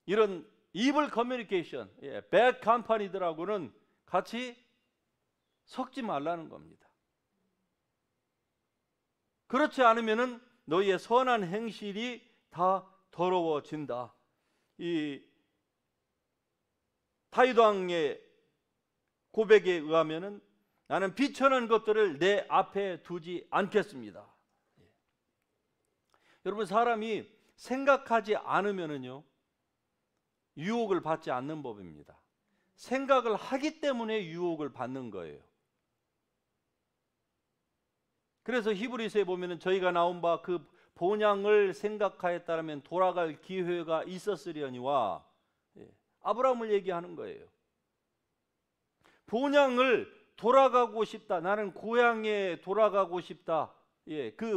이런 evil communication, bad company들하고는 같이 섞지 말라는 겁니다. 그렇지 않으면은 너희의 선한 행실이 다 더러워진다. 이 다윗왕의 고백에 의하면은 나는 비천한 것들을 내 앞에 두지 않겠습니다. 여러분, 사람이 생각하지 않으면은요 유혹을 받지 않는 법입니다. 생각을 하기 때문에 유혹을 받는 거예요. 그래서 히브리서에 보면은 저희가 나온 바 그 본향을 생각하였다면 돌아갈 기회가 있었으려니와, 아브라함을 얘기하는 거예요. 본향을 돌아가고 싶다. 나는 고향에 돌아가고 싶다. 그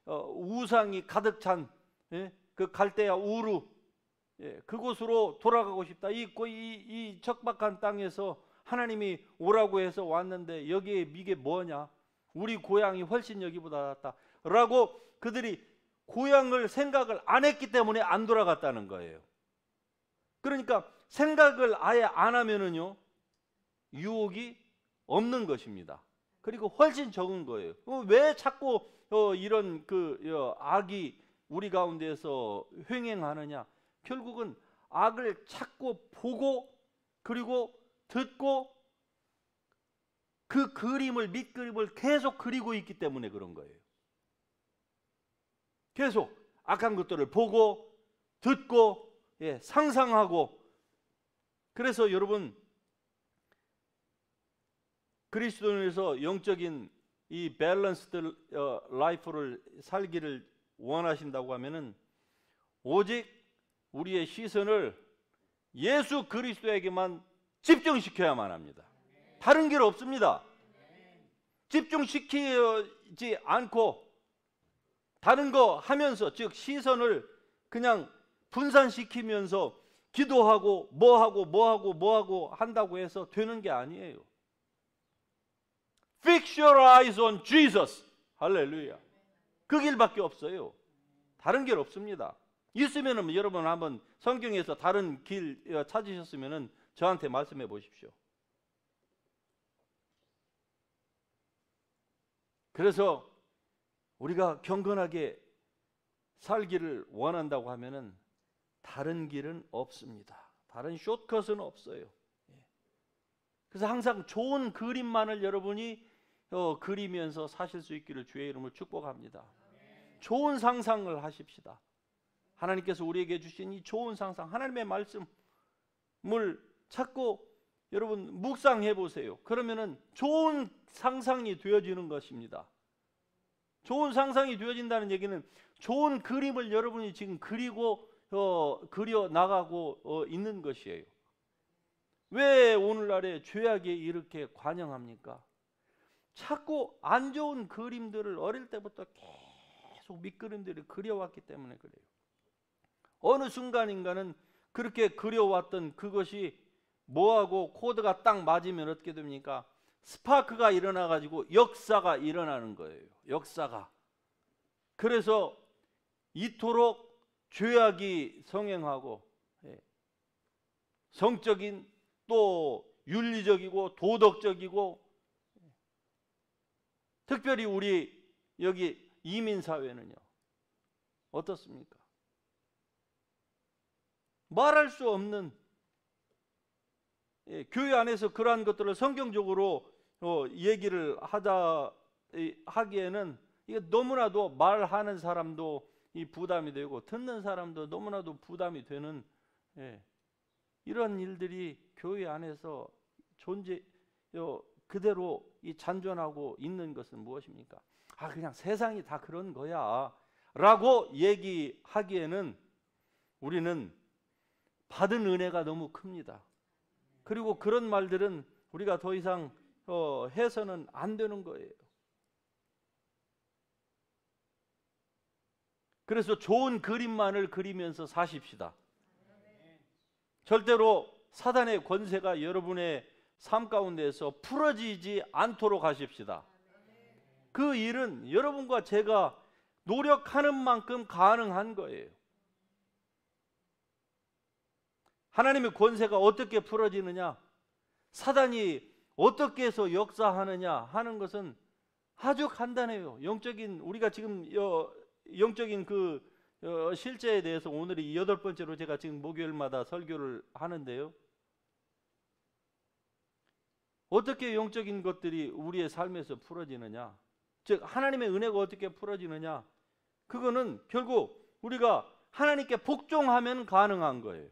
우상이 가득 찬 그 갈대아 우르, 그곳으로 돌아가고 싶다. 이 척박한 땅에서 하나님이 오라고 해서 왔는데 여기에 이게 뭐냐? 우리 고향이 훨씬 여기보다 낫다 라고 그들이 고향을 생각을 안 했기 때문에 안 돌아갔다는 거예요. 그러니까 생각을 아예 안 하면은요 유혹이 없는 것입니다. 그리고 훨씬 적은 거예요. 왜 자꾸 이런 악이 우리 가운데서 횡행하느냐? 결국은 악을 찾고 보고 그리고 듣고 그 밑그림을 계속 그리고 있기 때문에 그런 거예요. 계속 악한 것들을 보고 듣고 상상하고. 그래서 여러분, 그리스도인에서 영적인 이 밸런스드 라이프를 살기를 원하신다고 하면은 오직 우리의 시선을 예수 그리스도에게만 집중시켜야만 합니다. 다른 길 없습니다. 집중시키지 않고 다른 거 하면서, 즉 시선을 그냥 분산시키면서 기도하고 뭐하고 한다고 해서 되는 게 아니에요. Fix your eyes on Jesus. 할렐루야. 그 길밖에 없어요. 다른 길 없습니다. 있으면은 여러분 한번 성경에서 다른 길 찾으셨으면은 저한테 말씀해 보십시오. 그래서 우리가 경건하게 살기를 원한다고 하면은 다른 길은 없습니다. 다른 숏컷은 없어요. 그래서 항상 좋은 그림만을 여러분이 그리면서 사실 수 있기를 주의 이름으로 축복합니다. 좋은 상상을 하십시다. 하나님께서 우리에게 주신 이 좋은 상상, 하나님의 말씀을 찾고 여러분 묵상해 보세요. 그러면은 좋은 상상이 되어지는 것입니다. 좋은 상상이 되어진다는 얘기는 좋은 그림을 여러분이 지금 그려 나가고 있는 것이에요. 왜 오늘날에 죄악에 이렇게 관영합니까? 자꾸 안 좋은 그림들을 어릴 때부터 계속 밑그림들을 그려왔기 때문에 그래요. 어느 순간인가는 그렇게 그려왔던 그것이 뭐하고 코드가 딱 맞으면 어떻게 됩니까? 스파크가 일어나가지고 역사가 일어나는 거예요. 역사가. 그래서 이토록 죄악이 성행하고 성적인 또 윤리적이고 도덕적이고, 특별히 우리 여기 이민사회는요 어떻습니까? 말할 수 없는, 교회 안에서 그러한 것들을 성경적으로 얘기를 하기에는 이게 너무나도 말하는 사람도 이 부담이 되고 듣는 사람도 너무나도 부담이 되는 이런 일들이 교회 안에서 그대로 이 잔존하고 있는 것은 무엇입니까? 그냥 세상이 다 그런 거야 라고 얘기하기에는 우리는 받은 은혜가 너무 큽니다. 그리고 그런 말들은 우리가 더 이상 해서는 안 되는 거예요. 그래서 좋은 그림만을 그리면서 사십시다. 절대로 사단의 권세가 여러분의 삶 가운데서 풀어지지 않도록 하십시다. 그 일은 여러분과 제가 노력하는 만큼 가능한 거예요. 하나님의 권세가 어떻게 풀어지느냐, 사단이 어떻게 해서 역사하느냐 하는 것은 아주 간단해요. 영적인, 우리가 지금 영적인 그 실제에 대해서 오늘이 8번째로 제가 지금 목요일마다 설교를 하는데요. 어떻게 영적인 것들이 우리의 삶에서 풀어지느냐, 즉 하나님의 은혜가 어떻게 풀어지느냐, 그거는 결국 우리가 하나님께 복종하면 가능한 거예요.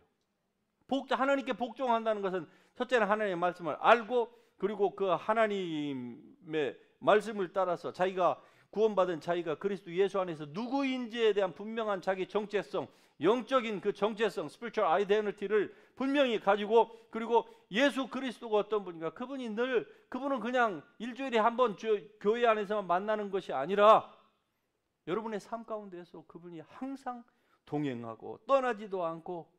하나님께 복종한다는 것은 첫째는 하나님의 말씀을 알고, 그리고 그 하나님의 말씀을 따라서 자기가 구원받은 자기가 그리스도 예수 안에서 누구인지에 대한 분명한 자기 정체성, 영적인 그 정체성, spiritual identity를 분명히 가지고, 그리고 예수 그리스도가 어떤 분인가, 그분은 그냥 일주일에 한 번 교회 안에서만 만나는 것이 아니라 여러분의 삶 가운데서 그분이 항상 동행하고 떠나지도 않고,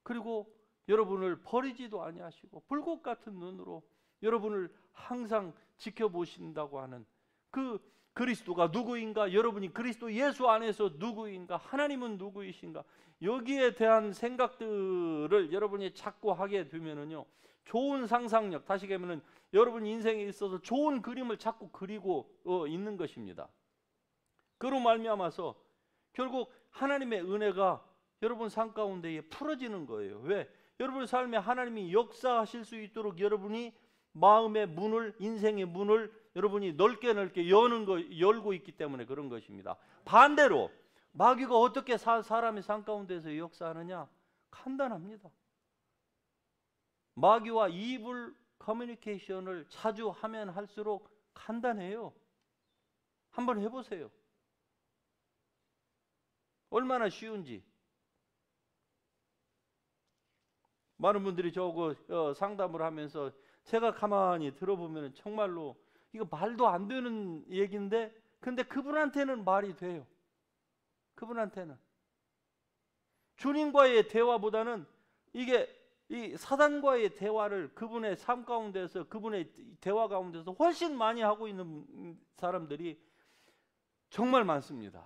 그리고 여러분을 버리지도 아니하시고 불꽃 같은 눈으로 여러분을 항상 지켜보신다고 하는 그 그리스도가 누구인가, 여러분이 그리스도 예수 안에서 누구인가, 하나님은 누구이신가, 여기에 대한 생각들을 여러분이 자꾸 하게 되면은요, 좋은 상상력, 다시 얘기하면은 여러분 인생에 있어서 좋은 그림을 자꾸 그리고 있는 것입니다. 그로 말미암아서 결국 하나님의 은혜가 여러분 삶 가운데에 풀어지는 거예요. 왜? 여러분 삶에 하나님이 역사하실 수 있도록 여러분이 마음의 문을, 인생의 문을 여러분이 넓게 열고 있기 때문에 그런 것입니다. 반대로 마귀가 어떻게 사람의 삶 가운데서 역사하느냐? 간단합니다. 마귀와 이불 커뮤니케이션을 자주 하면 할수록 간단해요. 한번 해보세요. 얼마나 쉬운지. 많은 분들이 저거 상담을 하면서 제가 가만히 들어보면 정말로 이거 말도 안 되는 얘기인데, 근데 그분한테는 말이 돼요. 그분한테는 주님과의 대화보다는 이게 이 사단과의 대화를 그분의 삶 가운데서, 그분의 대화 가운데서 훨씬 많이 하고 있는 사람들이 정말 많습니다.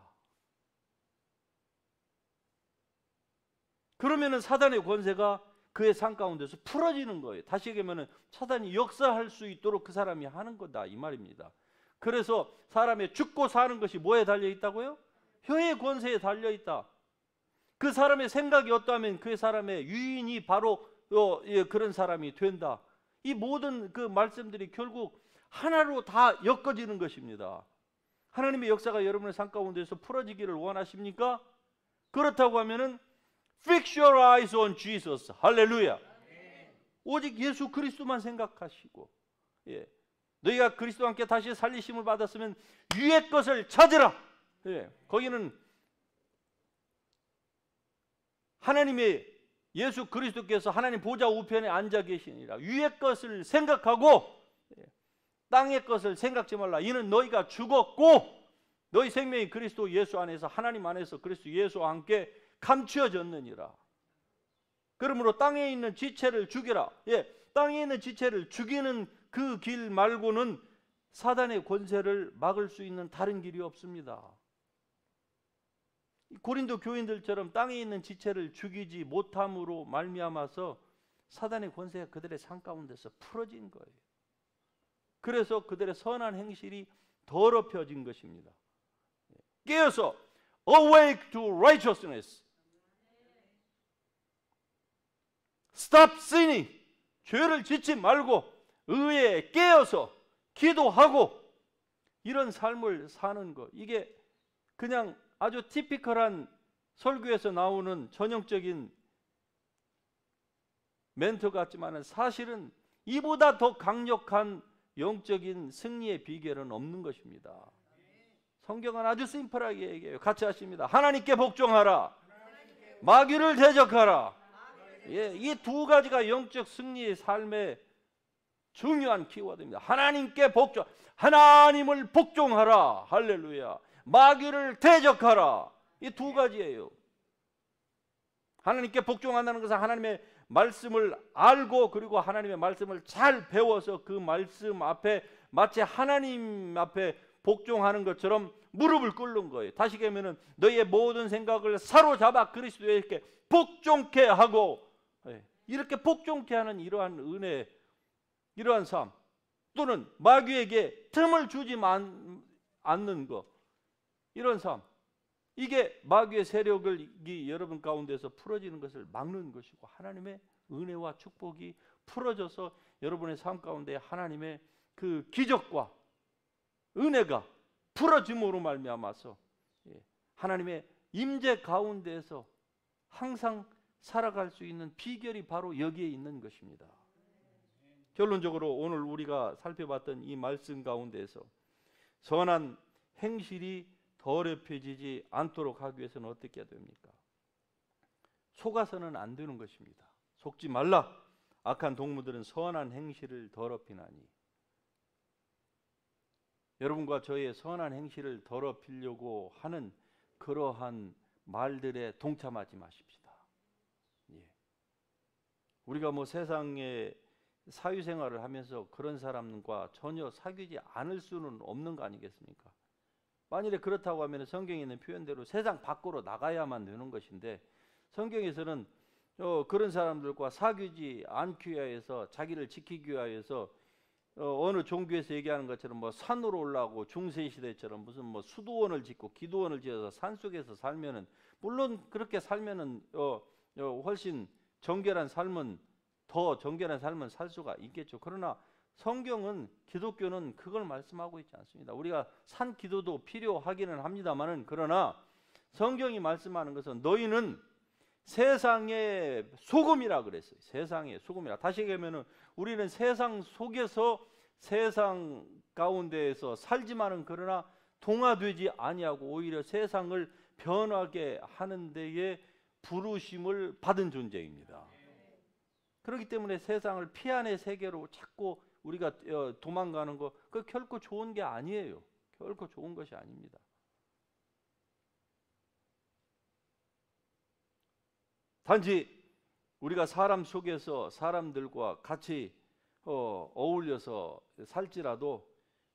그러면은 사단의 권세가 그의 삶 가운데서 풀어지는 거예요. 다시 얘기하면 사단이 역사할 수 있도록 그 사람이 하는 거다, 이 말입니다. 그래서 사람의 죽고 사는 것이 뭐에 달려 있다고요? 혀의 권세에 달려 있다. 그 사람의 생각이 어떠하면 그 사람의 유인이 바로 그런 사람이 된다. 이 모든 그 말씀들이 결국 하나로 다 엮어지는 것입니다. 하나님의 역사가 여러분의 삶 가운데서 풀어지기를 원하십니까? 그렇다고 하면은 Fix your eyes on Jesus. 할렐루야. 오직 예수 그리스도만 생각하시고, 너희가 그리스도와 함께 다시 살리심을 받았으면 위의 것을 찾으라. 거기는 하나님의 예수 그리스도께서 하나님 보좌 우편에 앉아 계시니라. 위의 것을 생각하고 땅의 것을 생각지 말라. 이는 너희가 죽었고 너희 생명이 그리스도 예수 안에서, 하나님 안에서 그리스도 예수와 함께 감추어졌느니라. 그러므로 땅에 있는 지체를 죽이라. 땅에 있는 지체를 죽이는 그 길 말고는 사단의 권세를 막을 수 있는 다른 길이 없습니다. 고린도 교인들처럼 땅에 있는 지체를 죽이지 못함으로 말미암아서 사단의 권세가 그들의 삶 가운데서 풀어진 거예요. 그래서 그들의 선한 행실이 더럽혀진 것입니다. 깨어서 awake to righteousness. Stop sinning. 죄를 짓지 말고 의에 깨어서 기도하고 이런 삶을 사는 것. 이게 그냥 아주 티피컬한 설교에서 나오는 전형적인 멘트 같지만 사실은 이보다 더 강력한 영적인 승리의 비결은 없는 것입니다. 성경은 아주 심플하게 얘기해요. 같이 하십니다. 하나님께 복종하라. 마귀를 대적하라. 이 두 가지가 영적 승리의 삶의 중요한 키워드입니다. 하나님께 복종, 하나님을 복종하라. 할렐루야. 마귀를 대적하라. 이 두 가지예요. 하나님께 복종한다는 것은 하나님의 말씀을 알고, 그리고 하나님의 말씀을 잘 배워서 그 말씀 앞에 마치 하나님 앞에 복종하는 것처럼 무릎을 꿇는 거예요. 다시 얘기하면 너희의 모든 생각을 사로잡아 그리스도에게 복종케 하고, 이렇게 복종케 하는 이러한 은혜, 이러한 삶, 또는 마귀에게 틈을 주지 않는 것, 이런 삶, 이게 마귀의 세력이 여러분 가운데서 풀어지는 것을 막는 것이고, 하나님의 은혜와 축복이 풀어져서 여러분의 삶 가운데 하나님의 그 기적과 은혜가 풀어짐으로 말미암아서 하나님의 임재 가운데에서 항상 살아갈 수 있는 비결이 바로 여기에 있는 것입니다. 결론적으로 오늘 우리가 살펴봤던 이 말씀 가운데에서 선한 행실이 더럽혀지지 않도록 하기 위해서는 어떻게 해야 됩니까? 속아서는 안 되는 것입니다. 속지 말라. 악한 동무들은 선한 행실을 더럽히나니. 여러분과 저의 선한 행실을 더럽히려고 하는 그러한 말들에 동참하지 마십시다. 우리가 뭐 세상에 사회생활을 하면서 그런 사람과 전혀 사귀지 않을 수는 없는 거 아니겠습니까? 만일에 그렇다고 하면 성경에 있는 표현대로 세상 밖으로 나가야만 되는 것인데, 성경에서는 그런 사람들과 사귀지 않기 위해서, 자기를 지키기 위해서 어느 종교에서 얘기하는 것처럼 뭐 산으로 올라가고 중세 시대처럼 무슨 뭐 수도원을 짓고 기도원을 지어서 산속에서 살면은, 물론 그렇게 살면은 훨씬 정결한 삶은, 더 정결한 삶은 살 수가 있겠죠. 그러나 성경은, 기독교는 그걸 말씀하고 있지 않습니다. 우리가 산 기도도 필요하기는 합니다만은, 그러나 성경이 말씀하는 것은 너희는 세상의 소금이라 그랬어요. 세상의 소금이라. 다시 얘기하면은 우리는 세상 속에서, 세상 가운데에서 살지만은 그러나 동화되지 아니하고 오히려 세상을 변하게 하는 데에 부르심을 받은 존재입니다. 그렇기 때문에 세상을 피안의 세계로 자꾸 우리가 도망가는 거, 그 결코 좋은 게 아니에요. 결코 좋은 것이 아닙니다. 단지 우리가 사람 속에서 사람들과 같이 어울려서 살지라도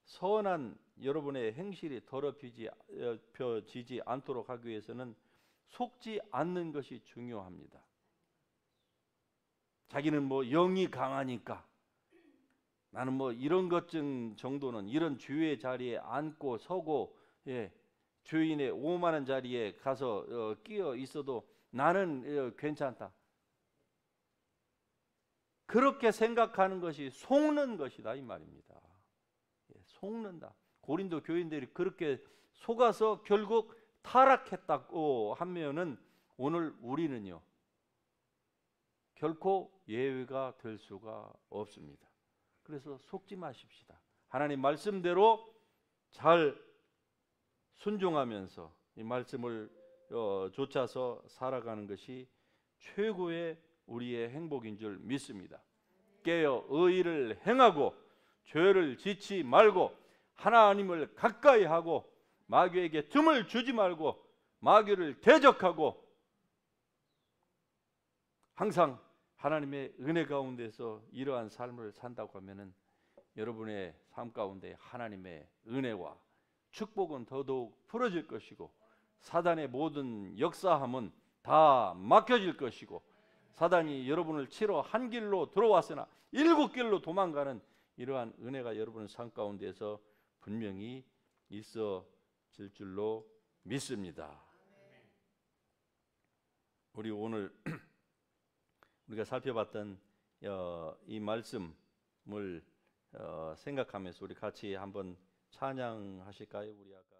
선한 여러분의 행실이 더럽혀지지 않도록 하기 위해서는 속지 않는 것이 중요합니다. 자기는 뭐 영이 강하니까 나는 뭐 이런 것 정도는, 이런 주의 자리에 앉고 서고 주인의 오만한 자리에 가서 끼어 있어도 나는 괜찮다. 그렇게 생각하는 것이 속는 것이다 이 말입니다. 속는다. 고린도 교인들이 그렇게 속아서 결국 타락했다고 하면은 오늘 우리는요 결코 예외가 될 수가 없습니다. 그래서 속지 마십시다. 하나님 말씀대로 잘 순종하면서 이 말씀을 쫓아서 살아가는 것이 최고의 우리의 행복인 줄 믿습니다. 깨어 의를 행하고 죄를 짓지 말고 하나님을 가까이 하고 마귀에게 틈을 주지 말고 마귀를 대적하고 항상 하나님의 은혜 가운데서 이러한 삶을 산다고 하면은 여러분의 삶 가운데 하나님의 은혜와 축복은 더더욱 풀어질 것이고 사단의 모든 역사함은 다 막혀질 것이고 사단이 여러분을 치러 한 길로 들어왔으나 7길로 도망가는 이러한 은혜가 여러분의 삶 가운데서 분명히 있어질 줄로 믿습니다. 우리 오늘 우리가 살펴봤던 이 말씀을 생각하면서 우리 같이 한번 찬양하실까요? 우리 아까